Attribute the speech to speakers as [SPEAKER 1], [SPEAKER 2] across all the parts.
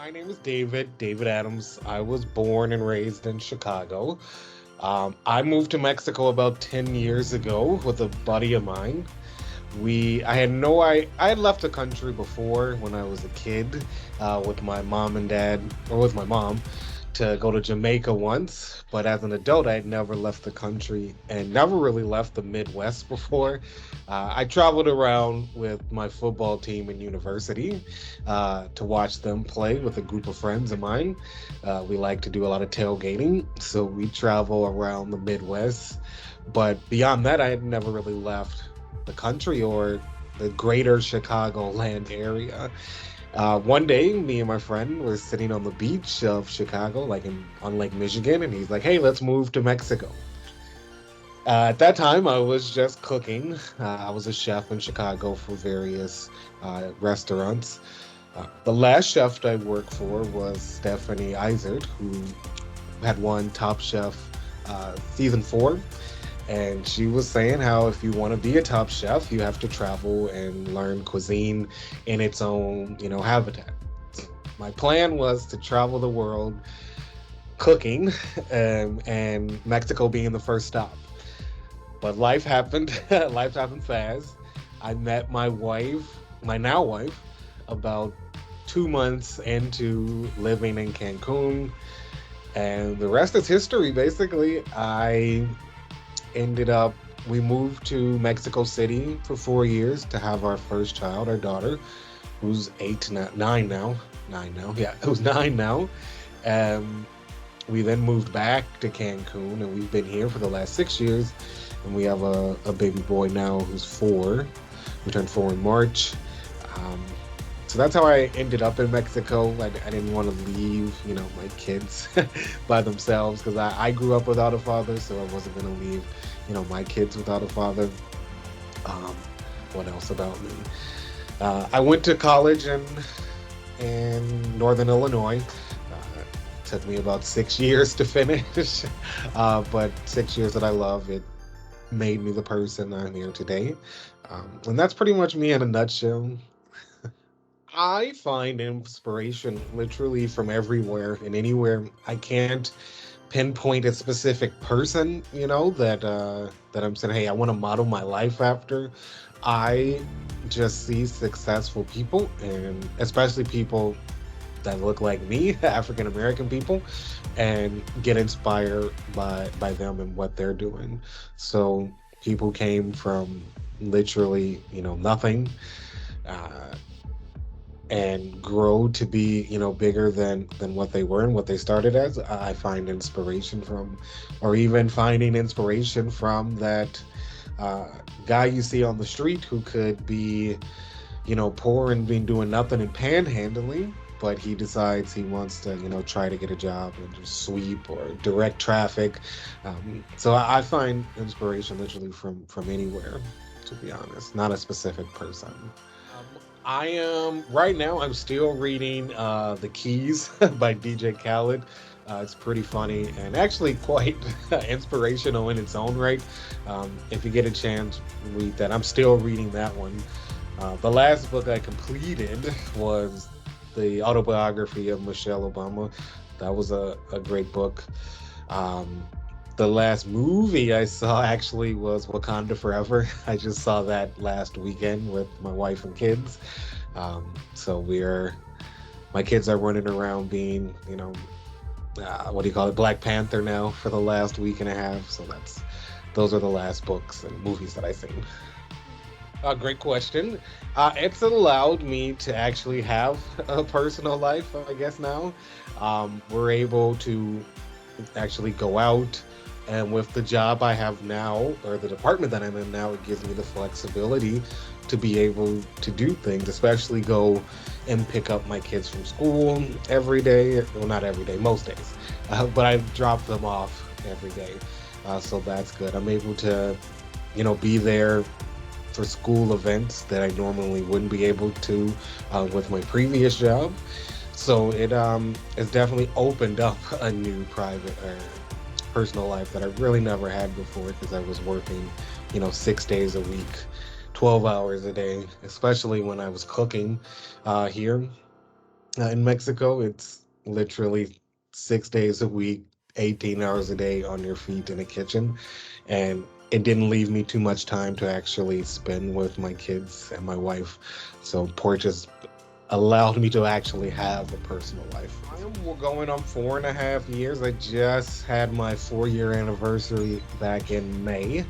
[SPEAKER 1] My name is David Adams. I was born and raised in Chicago. I moved to Mexico about 10 years ago with a buddy of mine. I had I had left the country before when I was a kid with my mom and dad, or with my mom, to go to Jamaica once. But as an adult, I had never left the country and never really left the Midwest before. I traveled around with my football team in university to watch them play with a group of friends of mine. We like to do a lot of tailgating, so we travel around the Midwest. But beyond that, I had never really left the country or the greater Chicagoland area. One day, me and my friend were sitting on the beach of Chicago, on Lake Michigan, and he's like, "Hey, let's move to Mexico." At that time, I was just cooking. I was a chef in Chicago for various restaurants. The last chef I worked for was Stephanie Izard, who had won Top Chef season 4. And she was saying how if you want to be a top chef, you have to travel and learn cuisine in its own, habitat. My plan was to travel the world cooking, and Mexico being the first stop. But life happened. Life happened fast. I met my wife, my now wife, about 2 months into living in Cancun, and the rest is history. Basically, I ended up we moved to Mexico City for 4 years to have our first child, our daughter, who's 9 now. 9 now, yeah, who's 9 now. Um, we then moved back to Cancun, and we've been here for the last 6 years. And we have a baby boy now who's 4. We turned 4 in March. Um, so that's how I ended up in Mexico. I didn't want to leave, my kids by themselves because I grew up without a father, so I wasn't going to leave, my kids without a father. Um, what else about me? I went to college in Northern Illinois. Took me about 6 years to finish, but 6 years that I love. It made me the person I'm here today. And that's pretty much me in a nutshell. I find inspiration literally from everywhere and anywhere. I can't pinpoint a specific person, that I'm saying, hey, I want to model my life after. I just see successful people, and especially people that look like me, African American people, and get inspired by them and what they're doing. So people came from literally, nothing. Uh, and grow to be bigger than what they were and what they started as. I find inspiration from, or even finding inspiration from that uh, guy you see on the street who could be poor and being doing nothing and panhandling, but he decides he wants to try to get a job and just sweep or direct traffic. So I find inspiration literally from anywhere, to be honest, not a specific person. Um, I am right now. I'm still reading "The Keys" by DJ Khaled. It's pretty funny and actually quite inspirational in its own right. If you get a chance, read that. I'm still reading that one. The last book I completed was the autobiography of Michelle Obama. That was a great book. Um, the last movie I saw actually was Wakanda Forever. I just saw that last weekend with my wife and kids. So my kids are running around being, what do you call it, Black Panther now for the last week and a half. So those are the last books and movies that I've seen. Great question. It's allowed me to actually have a personal life, I guess now. We're able to actually go out, and with the job I have now, or the department that I'm in now, it gives me the flexibility to be able to do things, especially go and pick up my kids from school every day. Well, not every day, most days, but I drop them off every day. So that's good. I'm able to, be there for school events that I normally wouldn't be able to with my previous job. So it's definitely opened up a new private or personal life that I really never had before because I was working, 6 days a week, 12 hours a day, especially when I was cooking here. In Mexico, it's literally 6 days a week, 18 hours a day on your feet in a kitchen. And it didn't leave me too much time to actually spend with my kids and my wife. So Porches allowed me to actually have a personal life. We're going on 4.5 years. I just had my 4 year anniversary back in May.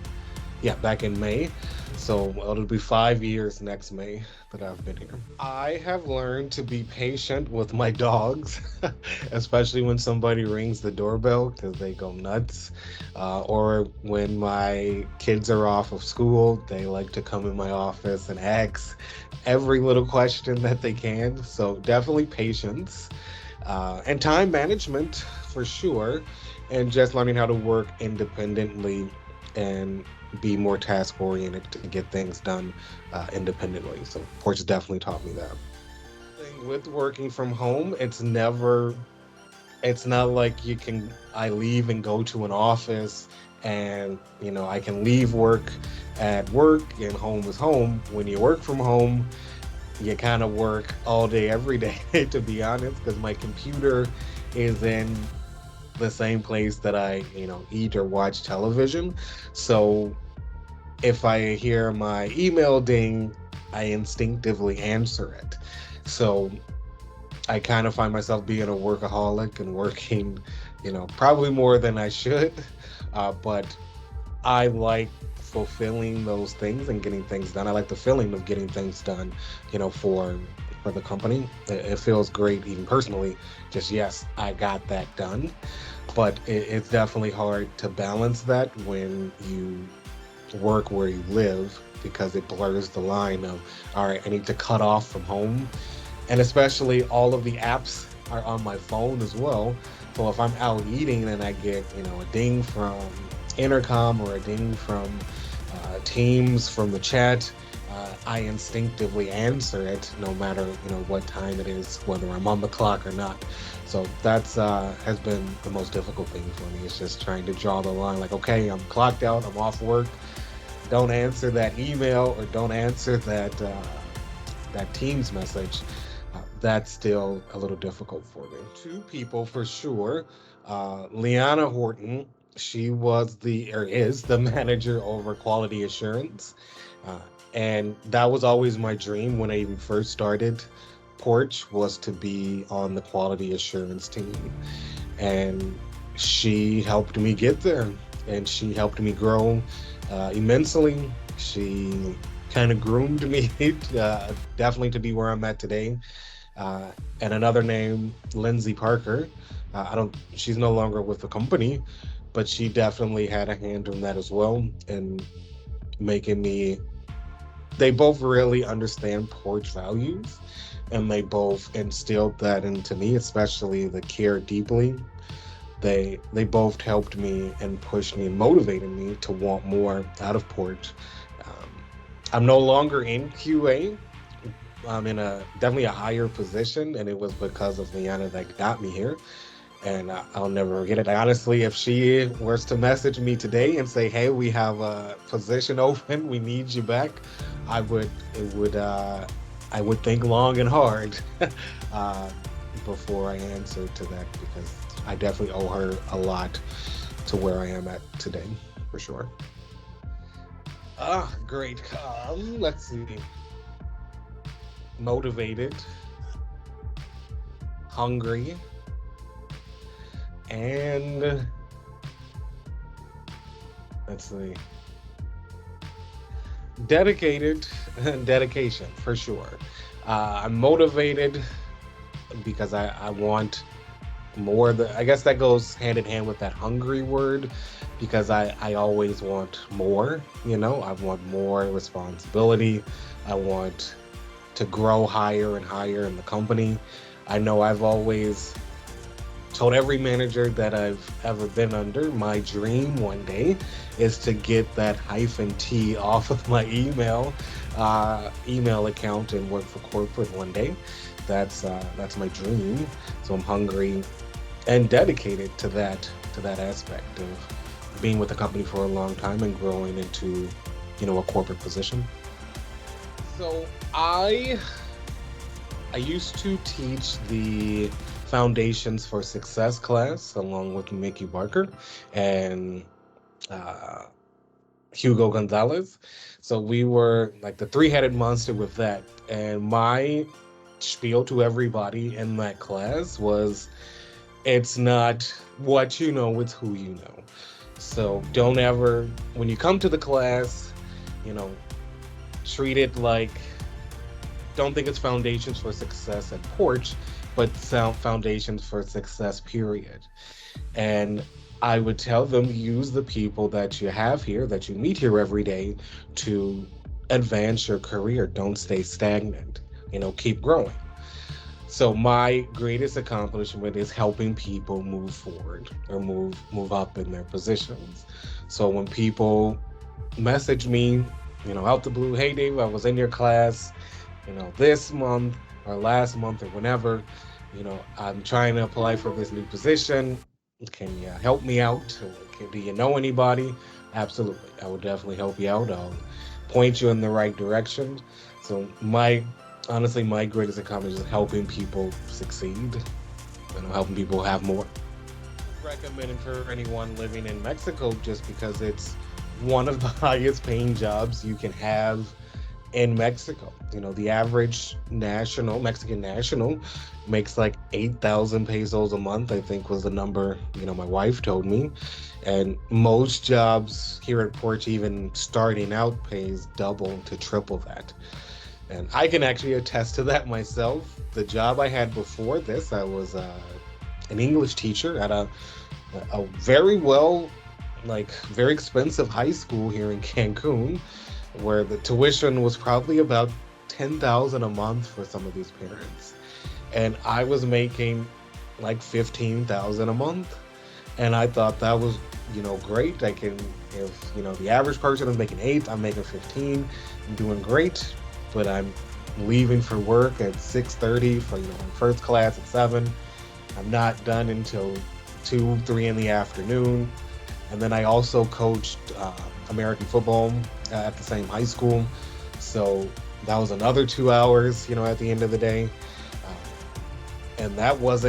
[SPEAKER 1] Yeah, back in May. So it'll be 5 years next May that I've been here. I have learned to be patient with my dogs, especially when somebody rings the doorbell because they go nuts. Or when my kids are off of school, they like to come in my office and ask every little question that they can. So definitely patience and time management for sure, and just learning how to work independently and be more task oriented to get things done independently. So Porch definitely taught me that. Thing with working from home, it's not like you can I leave and go to an office and I can leave work at work and home is home. When you work from home, you kind of work all day every day to be honest, because my computer is in the same place that I eat or watch television. So if I hear my email ding, I instinctively answer it. So I kind of find myself being a workaholic and working, probably more than I should. But I like fulfilling those things and getting things done. I like the feeling of getting things done, for the company. It feels great, even personally. Just yes, I got that done. But it's definitely hard to balance that when you work where you live because it blurs the line of, all right, I need to cut off from home. And especially all of the apps are on my phone as well. So if I'm out eating and I get, a ding from intercom or a ding from Teams from the chat, I instinctively answer it no matter, what time it is, whether I'm on the clock or not. So that's has been the most difficult thing for me. It's just trying to draw the line like, okay, I'm clocked out, I'm off work. Don't answer that email or don't answer that Teams message. That's still a little difficult for me. Two people for sure. Liana Horton, she was or is the manager over quality assurance. Uh, and that was always my dream when I even first started Porch, was to be on the quality assurance team. And she helped me get there and she helped me grow immensely. She kind of groomed me definitely to be where I'm at today. And another name, Lindsay Parker. I don't. She's no longer with the company, but she definitely had a hand in that as well, and making me. They both really understand porch values, and they both instilled that into me, especially the care deeply. They both helped me and pushed me and motivated me to want more out of porch. Um, I'm no longer in QA. I'm in a definitely a higher position, and it was because of Liana that got me here. And I'll never forget it. Honestly, if she was to message me today and say, "Hey, we have a position open, we need you back," I would. It would. I would think long and hard uh, before I answer to that because I definitely owe her a lot to where I am at today, for sure. Ah, great. Let's see. Motivated, hungry, and let's see, dedicated. Dedication for sure. I'm motivated because I want more. I guess that goes hand in hand with that hungry word because I always want more. I want more responsibility. I want to grow higher and higher in the company. I know I've always told every manager that I've ever been under, my dream one day is to get that hyphen T off of my email account and work for corporate one day. That's my dream. So I'm hungry and dedicated to that aspect of being with the company for a long time and growing into, a corporate position. So I I used to teach the Foundations for Success class along with Mickey Barker and uh, Hugo Gonzalez. So we were like the three-headed monster with that. And my spiel to everybody in that class was it's not what you know, it's who you know. So don't ever, when you come to the class, you know, treat it like, don't think it's foundations for success at Porch, but sound foundations for success, period. And I would tell them use the people that you have here, that you meet here every day to advance your career. Don't stay stagnant, keep growing. So my greatest accomplishment is helping people move forward or move up in their positions. So when people message me, out the blue, hey Dave, I was in your class, this month or last month or whenever, I'm trying to apply for this new position. Can you help me out? Do you know anybody? Absolutely. I will definitely help you out. I'll point you in the right direction. So honestly, my greatest accomplishment is helping people succeed, helping people have more. Recommend it for anyone living in Mexico just because it's one of the highest paying jobs you can have in Mexico. The average Mexican national makes like 8,000 pesos a month, I think was the number, my wife told me. And most jobs here at Porch, even starting out, pays double to triple that. And I can actually attest to that myself. The job I had before this, I was an English teacher at a very very expensive high school here in Cancun, where the tuition was probably about 10,000 a month for some of these parents. And I was making like 15,000 a month. And I thought that was, great. I can, if, the average person is making 8, I'm making 15. I'm doing great, but I'm leaving for work at 6:30 for, my first class at 7. I'm not done until 2, 3 in the afternoon. And then I also coached American football at the same high school. So that was another 2 hours, at the end of the day. And that was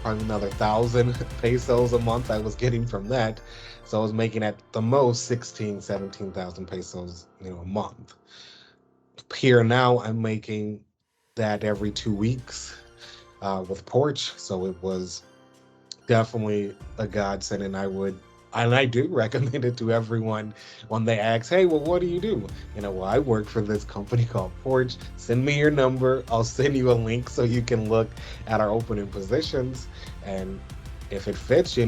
[SPEAKER 1] probably another 1,000 pesos a month I was getting from that. So I was making at the most 17,000 pesos, a month. Here now, I'm making that every 2 weeks with Porch. So it was definitely a godsend, and I do recommend it to everyone when they ask, hey, well, what do you do? Well, I work for this company called Porch. Send me your number. I'll send you a link so you can look at our opening positions. And if it fits,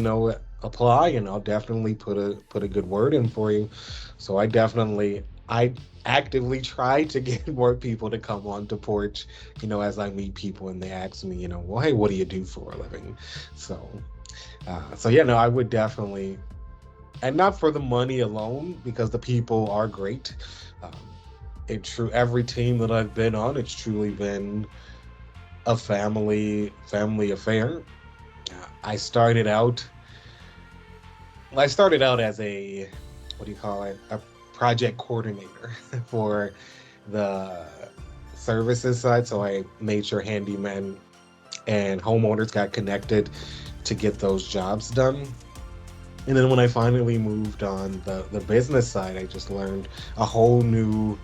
[SPEAKER 1] apply, and I'll definitely put a good word in for you. So I actively try to get more people to come on to Porch, as I meet people and they ask me, well, hey, what do you do for a living? So I would definitely, and not for the money alone, because the people are great. Every team that I've been on, it's truly been a family affair. I started out as a, what do you call it? A project coordinator for the services side. So I made sure handymen and homeowners got connected to get those jobs done. And then when I finally moved on the business side, I just learned a whole new,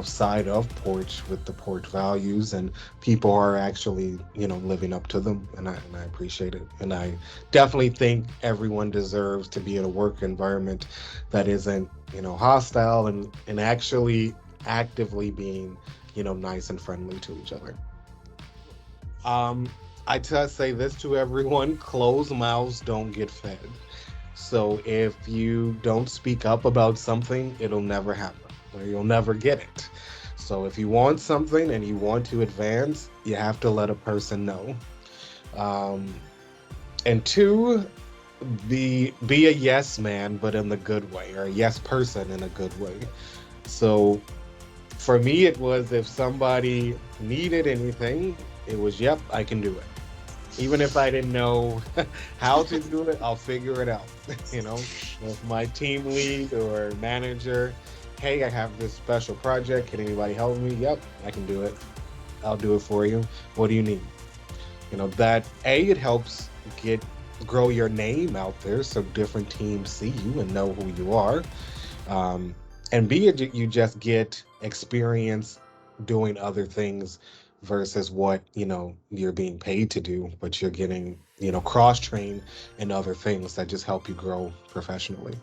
[SPEAKER 1] side of Porch with the Porch values, and people are actually, living up to them, and I appreciate it. And I definitely think everyone deserves to be in a work environment that isn't, hostile and actually actively being, nice and friendly to each other. I say this to everyone: closed mouths don't get fed. So if you don't speak up about something, it'll never happen, or you'll never get it. So if you want something and you want to advance, you have to let a person know. And 2, be a yes man, but in the good way, or a yes person in a good way. So for me, it was if somebody needed anything, it was, yep, I can do it. Even if I didn't know how to do it, I'll figure it out. With my team lead or manager, hey, I have this special project. Can anybody help me? Yep, I can do it. I'll do it for you. What do you need? That A, it helps get grow your name out there so different teams see you and know who you are. Um, and B, you just get experience doing other things versus what, you're being paid to do, but you're getting, cross trained in other things that just help you grow professionally.